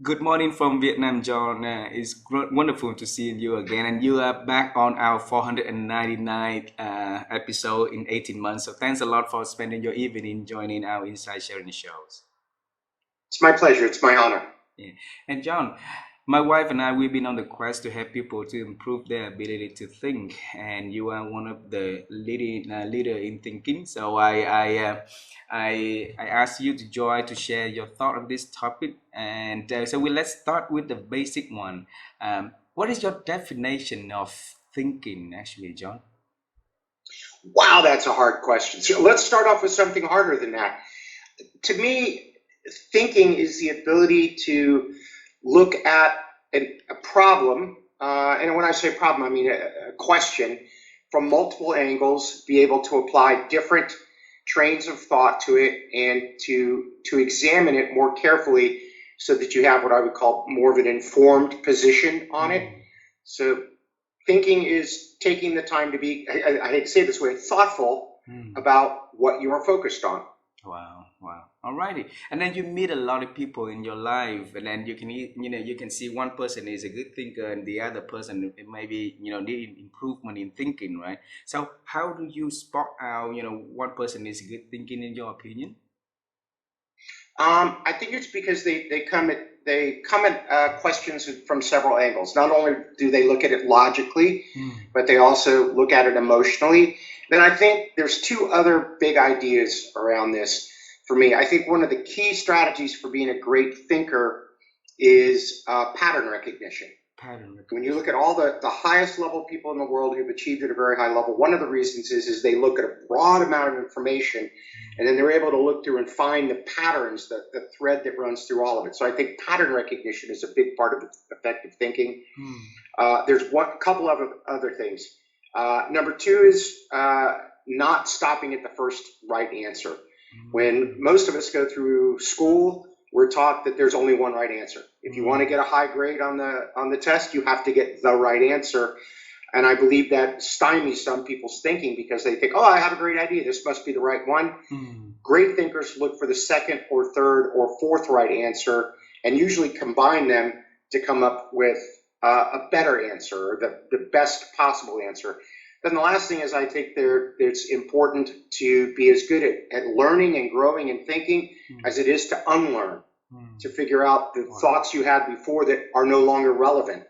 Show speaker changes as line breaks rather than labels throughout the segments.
Good morning from Vietnam, John. It's wonderful to see you again. And you are back on our 499th episode in 18 months. So thanks a lot for spending your evening joining our Inside Sharing shows.
It's my pleasure. It's my honor.
Yeah. And John, my wife and I, we've been on the quest to help people to improve their ability to think, and you are one of the leading leader in thinking. So I asked you to join to share your thought on this topic, and let's start with the basic one. What is your definition of thinking, actually, John?
Wow, that's a hard question. So let's start off with something harder than that. To me, thinking is the ability to look at a problem, and when I say problem, I mean a question from multiple angles, be able to apply different trains of thought to it, and to examine it more carefully, so that you have what I would call more of an informed position on it.
Mm,
So thinking is taking the time to be, I hate to say it this way, thoughtful
mm.
about what you are focused on.
Wow, wow. Alrighty. And then you meet a lot of people in your life, and then you can see one person is a good thinker and the other person it maybe, need improvement in thinking, right? So how do you spot out, one person is good thinking in your opinion?
I think it's because they come at questions from several angles. Not only do they look at it logically,
Mm,
but they also look at it emotionally. Then I think there's two other big ideas around this for me. I think one of the key strategies for being a great thinker is pattern recognition.
pattern
When you look at
recognition.
all the highest level people in the world who've achieved at a very high level, one of the reasons is they look at a broad amount of information, and then they're able to look through and find the patterns, the thread that runs through all of it. So I think pattern recognition is a big part of effective thinking.
Mm,
There's one couple of other things. Number two is not stopping at the first right answer. When
mm,
most of us go through school, we're taught that there's only one right answer. If you want to
mm.
get a high grade on the test, you have to get the right answer. And I believe that stymies some people's thinking, because they think, oh, I have a great idea. This must be the right one.
Mm.
Great thinkers look for the second or third or fourth right answer, and usually combine them to come up with a better answer, or the best possible answer. Then the last thing is, I think it's important to be as good at learning and growing and thinking
Mm,
as it is to unlearn, to
mm.
figure out the
Wow.
thoughts you had before that are no longer relevant,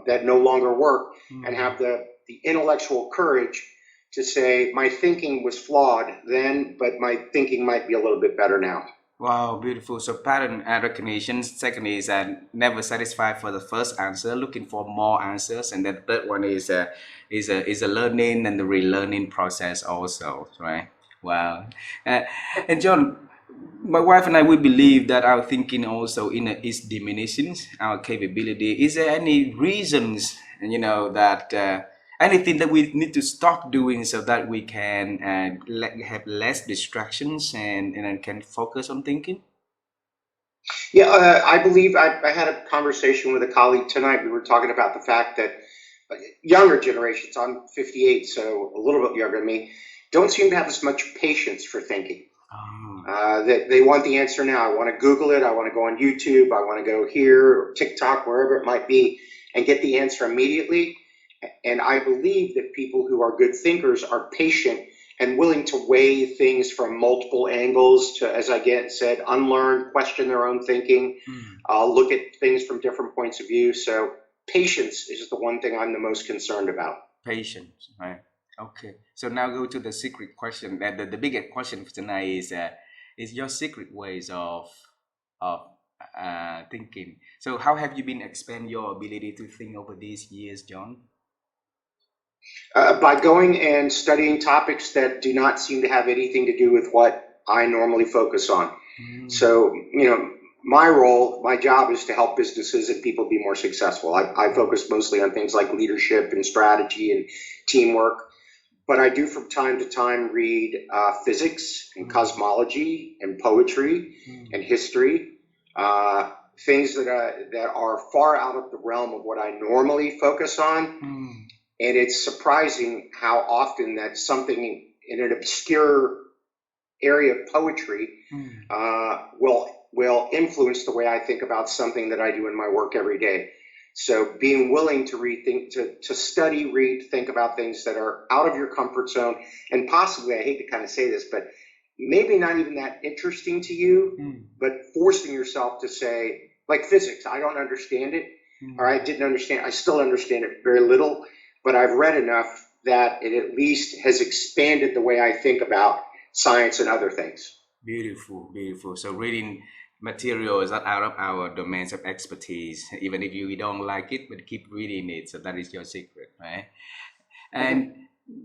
that no longer work, and
Mm.
have the intellectual courage to say, my thinking was flawed then, but my thinking might be a little bit better now.
Wow, beautiful. So pattern recognition. Second is never satisfied for the first answer, looking for more answers, and then third one is a learning and the relearning process also, right? Wow. Uh, and John, my wife and I we believe that our thinking also is diminishing our capability. Is there any reasons that anything that we need to stop doing so that we can have less distractions and then can focus on thinking?
Yeah, I believe I had a conversation with a colleague tonight. We were talking about the fact that younger generations, I'm 58, so a little bit younger than me, don't seem to have as much patience for thinking.
Oh,
That they want the answer now. I want to Google it. I want to go on YouTube. I want to go here or TikTok, wherever it might be, and get the answer immediately. And I believe that people who are good thinkers are patient and willing to weigh things from multiple angles, to, as I get said, unlearn, question their own thinking,
hmm,
look at things from different points of view. So patience is the one thing I'm the most concerned about.
patience, right? Okay. So now go to the secret question. The biggest question for tonight is your secret ways of thinking. So how have you been expand your ability to think over these years, John?
By going and studying topics that do not seem to have anything to do with what I normally focus on.
Mm,
So, my role, my job is to help businesses and people be more successful. I
mm,
focus mostly on things like leadership and strategy and teamwork, but I do from time to time read physics and
mm,
cosmology and poetry
mm,
and history, uh, things that are far out of the realm of what I normally focus on.
mm,
And it's surprising how often that something in an obscure area of poetry
mm,
will will influence the way I think about something that I do in my work every day. So being willing to rethink, to study, read, think about things that are out of your comfort zone, and possibly, I hate to kind of say this, but maybe not even that interesting to you, but forcing yourself to say, like physics, I don't understand it, or I didn't understand, I still understand it very little, but I've read enough that it at least has expanded the way I think about science and other things.
Beautiful, beautiful. So reading material is not out of our domains of expertise, even if you don't like it, but keep reading it. So that is your secret, right? And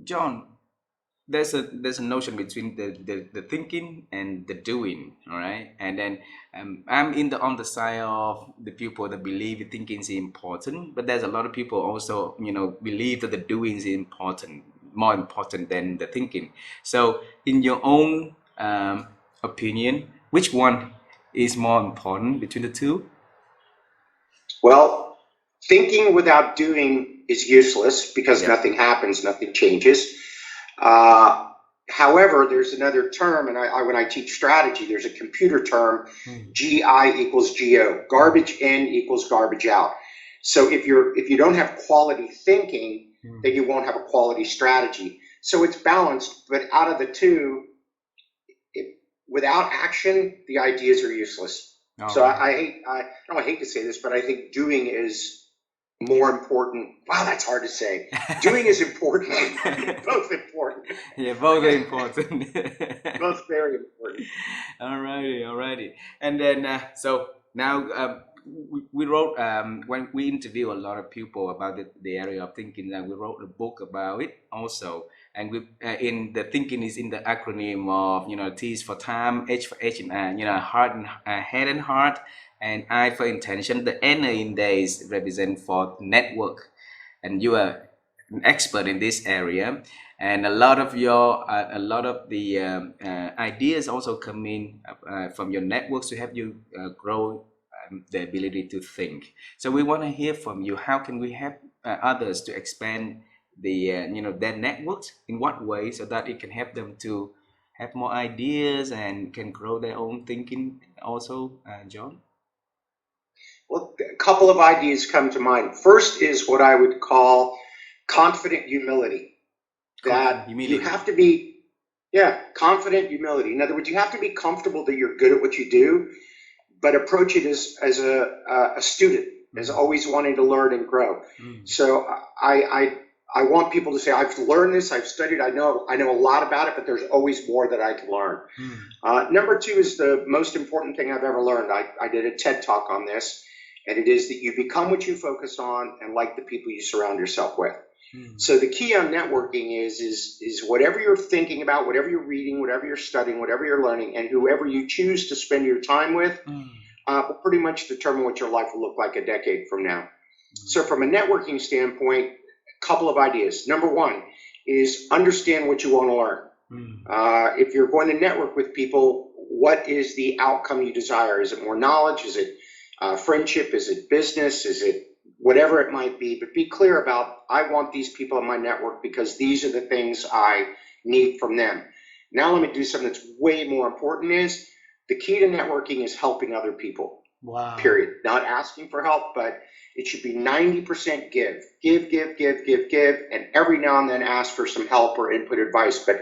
John, there's a notion between the thinking and the doing, all right? And then I'm in the on the side of the people that believe thinking is important, but there's a lot of people also, believe that the doing is important, more important than the thinking. So in your own opinion, which one is more important between the two?
Well, thinking without doing is useless because
Yeah.
nothing happens, nothing changes. Uh, However, there's another term, and when I teach strategy, there's a computer term,
Mm,
GI equals GO,
mm,
garbage in equals garbage out. So if you don't have quality thinking,
mm.
then you won't have a quality strategy. So it's balanced, but out of the two, it, without action, the ideas are useless.
All
So
right.
I don't hate to say this, but I think doing is more important. Wow, that's hard to say. Doing is important, both important,
Yeah, both are important.
both very important.
Alrighty, alrighty. And then, so now we wrote, when we interview a lot of people about the area of thinking, and we wrote a book about it also. And we in the thinking is in the acronym of, T is for time, H for H, and heart and head and heart, and I for intention. The N in there is represent for network, and you are an expert in this area, and a lot of the ideas also come in from your networks to help you grow the ability to think. So we want to hear from you. How can we help others to expand their networks in what way, so that it can help them to have more ideas and can grow their own thinking also, John?
Well, a couple of ideas come to mind. First is what I would call confident humility.
Confident
That you
humility.
have to be, yeah, confident humility. In other words, you have to be comfortable that you're good at what you do, but approach it as a student, as
Mm,
always wanting to learn and grow.
mm,
So I want people to say, I've learned this, I've studied, I know a lot about it, but there's always more that I can learn.
mm,
Number two is the most important thing I've ever learned. I did a TED talk on this, and it is that you become what you focus on and like the people you surround yourself with.
mm,
So the key on networking is whatever you're thinking about, whatever you're reading, whatever you're studying, whatever you're learning, and whoever you choose to spend your time with
mm,
will pretty much determine what your life will look like a decade from now.
mm,
So from a networking standpoint, a couple of ideas. Number one is understand what you want to learn.
mm.
If you're going to network with people, what is the outcome you desire? Is it more knowledge? Is it friendship? Is it business? Is it whatever it might be? But be clear about, I want these people in my network because these are the things I need from them. Now let me do something that's way more important is the key to networking is helping other people,
Wow.
period. Not asking for help, but it should be 90% give, and every now and then ask for some help or input advice. But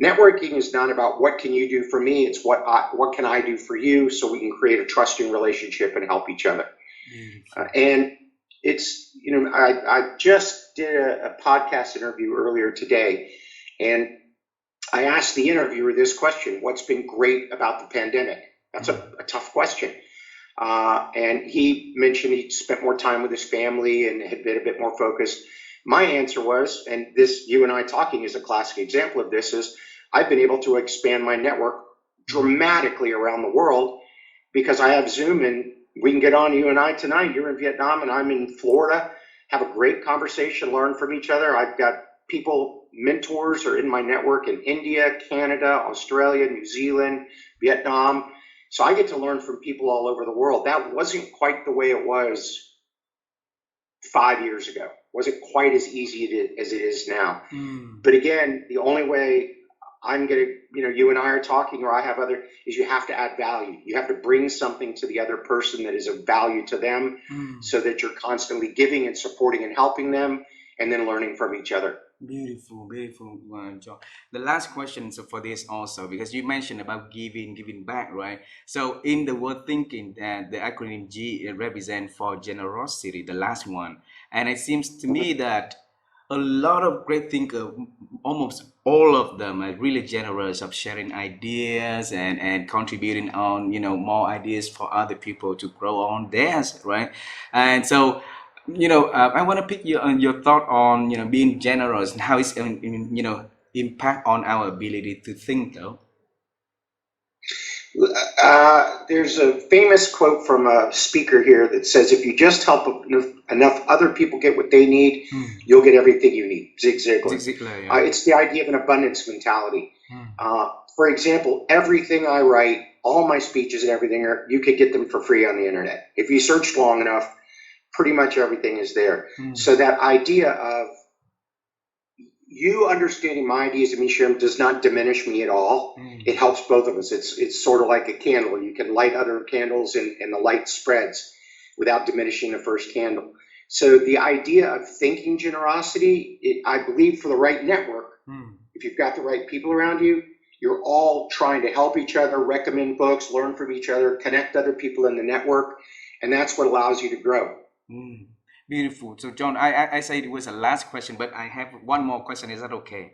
networking is not about what can you do for me, it's what can I do for you, so we can create a trusting relationship and help each other.
Beautiful.
And it's, I just did a podcast interview earlier today, and I asked the interviewer this question: what's been great about the pandemic? That's
Mm,
a tough question. And he mentioned he spent more time with his family and had been a bit more focused. My answer was, and this, you and I talking is a classic example of this, is I've been able to expand my network
mm,
dramatically around the world because I have Zoom, and we can get on, you and I tonight. You're in Vietnam and I'm in Florida. Have a great conversation, learn from each other. I've got people, mentors are in my network in India, Canada, Australia, New Zealand, Vietnam. So I get to learn from people all over the world. That wasn't quite the way it was 5 years ago. Wasn't quite as easy as it is now.
mm.
But again, the only way I'm gonna, you and I are talking, or I have other, is you have to add value. You have to bring something to the other person that is of value to them, so that you're constantly giving and supporting and helping them, and then learning from each other.
Beautiful, beautiful, John. The last question so for this also, because you mentioned about giving back, right? So in the word thinking, the acronym G represents for generosity, the last one, and it seems to me that a lot of great thinkers, almost all of them, are really generous of sharing ideas and contributing on more ideas for other people to grow on theirs, right? And so I want to pick your thought on being generous and how it's impact on our ability to think, though.
There's a famous quote from a speaker here that says, if you just help enough other people get what they need, you'll get everything you need. Zig Ziglar.
Yeah.
It's the idea of an abundance mentality. For example, everything I write, all my speeches and everything, you could get them for free on the internet. If you searched long enough, pretty much everything is there. So that idea of you understanding my ideas and me sharing them does not diminish me at all. It helps both of us. It's sort of like a candle. You can light other candles and the light spreads without diminishing the first candle. So the idea of thinking generosity, I believe for the right network, if you've got the right people around you, you're all trying to help each other, recommend books, learn from each other, connect other people in the network, and that's what allows you to grow.
Beautiful. So, John, I said it was a last question, but I have one more question. Is that okay?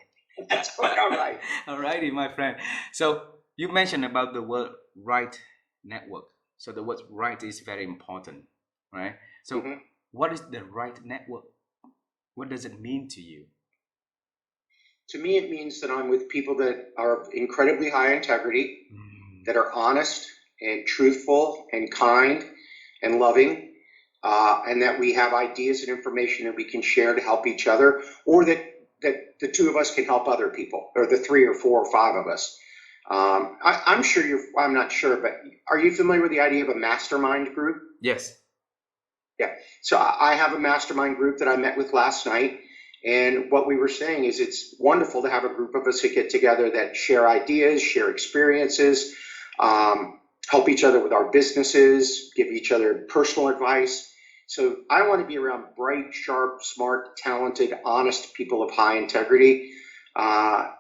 That's all right.
All righty, my friend. So, you mentioned about the word right network. So, the word right is very important, right? So, what is the right network? What does it mean to you?
To me, it means that I'm with people that are incredibly high integrity, that are honest and truthful and kind and loving. And that we have ideas and information that we can share to help each other, or that the two of us can help other people, or the 3 or 4 or 5 of us. I'm sure I'm not sure, but are you familiar with the idea of a mastermind group?
Yes.
Yeah. So I have a mastermind group that I met with last night. And what we were saying is it's wonderful to have a group of us that get together that share ideas, share experiences, help each other with our businesses, give each other personal advice. So I want to be around bright, sharp, smart, talented, honest people of high integrity,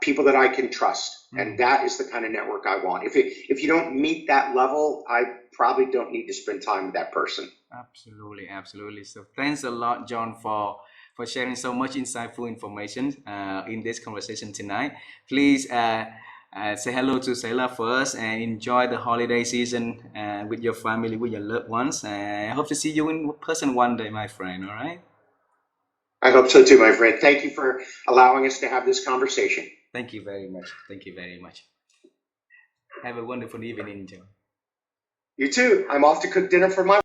people that I can trust. And that is the kind of network I want. If you don't meet that level, I probably don't need to spend time with that person.
Absolutely, absolutely. So thanks a lot, John, for sharing so much insightful information in this conversation tonight. Please say hello to Sailor first and enjoy the holiday season with your family, with your loved ones. I hope to see you in person one day, my friend. All right?
I hope so too, my friend. Thank you for allowing us to have this conversation.
Thank you very much. Thank you very much. Have a wonderful evening, John.
You too. I'm off to cook dinner for my